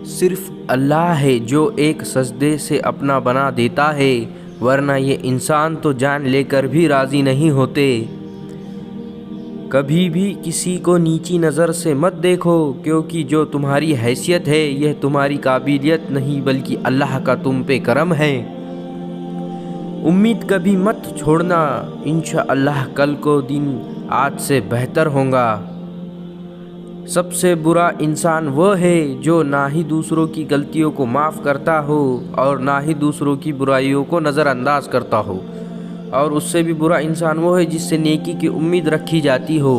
صرف اللہ ہے جو ایک سجدے سے اپنا بنا دیتا ہے، ورنہ یہ انسان تو جان لے کر بھی راضی نہیں ہوتے۔ کبھی بھی کسی کو نیچی نظر سے مت دیکھو، کیونکہ جو تمہاری حیثیت ہے یہ تمہاری قابلیت نہیں بلکہ اللہ کا تم پہ کرم ہے۔ امید کبھی مت چھوڑنا، انشاءاللہ کل کو دن آج سے بہتر ہوگا۔ سب سے برا انسان وہ ہے جو نہ ہی دوسروں کی غلطیوں کو معاف کرتا ہو اور نہ ہی دوسروں کی برائیوں کو نظر انداز کرتا ہو، اور اس سے بھی برا انسان وہ ہے جس سے نیکی کی امید رکھی جاتی ہو۔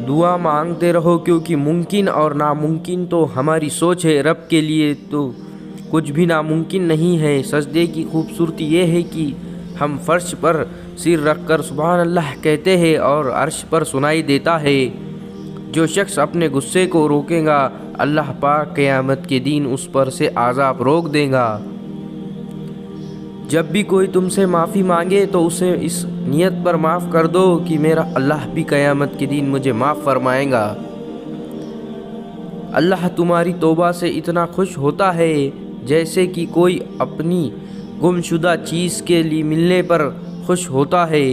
دعا مانگتے رہو، کیونکہ ممکن اور ناممکن تو ہماری سوچ ہے، رب کے لیے تو کچھ بھی ناممکن نہیں ہے۔ سجدے کی خوبصورتی یہ ہے کہ ہم فرش پر سر رکھ کر سبحان اللہ کہتے ہیں اور عرش پر سنائی دیتا ہے۔ جو شخص اپنے غصے کو روکے گا، اللہ پاک قیامت کے دن اس پر سے عذاب روک دے گا۔ جب بھی کوئی تم سے معافی مانگے تو اسے اس نیت پر معاف کر دو کہ میرا اللہ بھی قیامت کے دن مجھے معاف فرمائے گا۔ اللہ تمہاری توبہ سے اتنا خوش ہوتا ہے جیسے کہ کوئی اپنی گم شدہ چیز کے لیے ملنے پر خوش ہوتا ہے۔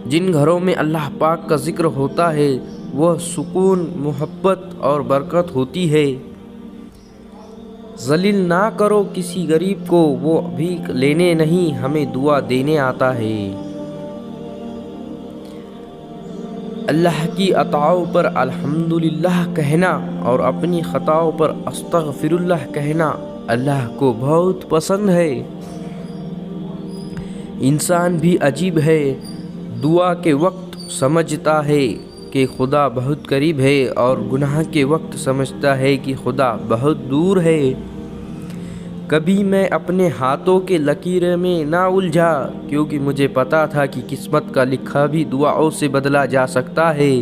جن گھروں میں اللہ پاک کا ذکر ہوتا ہے وہ سکون، محبت اور برکت ہوتی ہے۔ ذلیل نہ کرو کسی غریب کو، وہ بھیک لینے نہیں ہمیں دعا دینے آتا ہے۔ اللہ کی عطاؤں پر الحمدللہ کہنا اور اپنی خطاؤں پر استغفر اللہ کہنا اللہ کو بہت پسند ہے۔ انسان بھی عجیب ہے، دعا کے وقت سمجھتا ہے کہ خدا بہت قریب ہے اور گناہ کے وقت سمجھتا ہے کہ خدا بہت دور ہے۔ کبھی میں اپنے ہاتھوں کے لکیریں میں نہ الجھا، کیونکہ مجھے پتا تھا کہ قسمت کا لکھا بھی دعاؤں سے بدلا جا سکتا ہے۔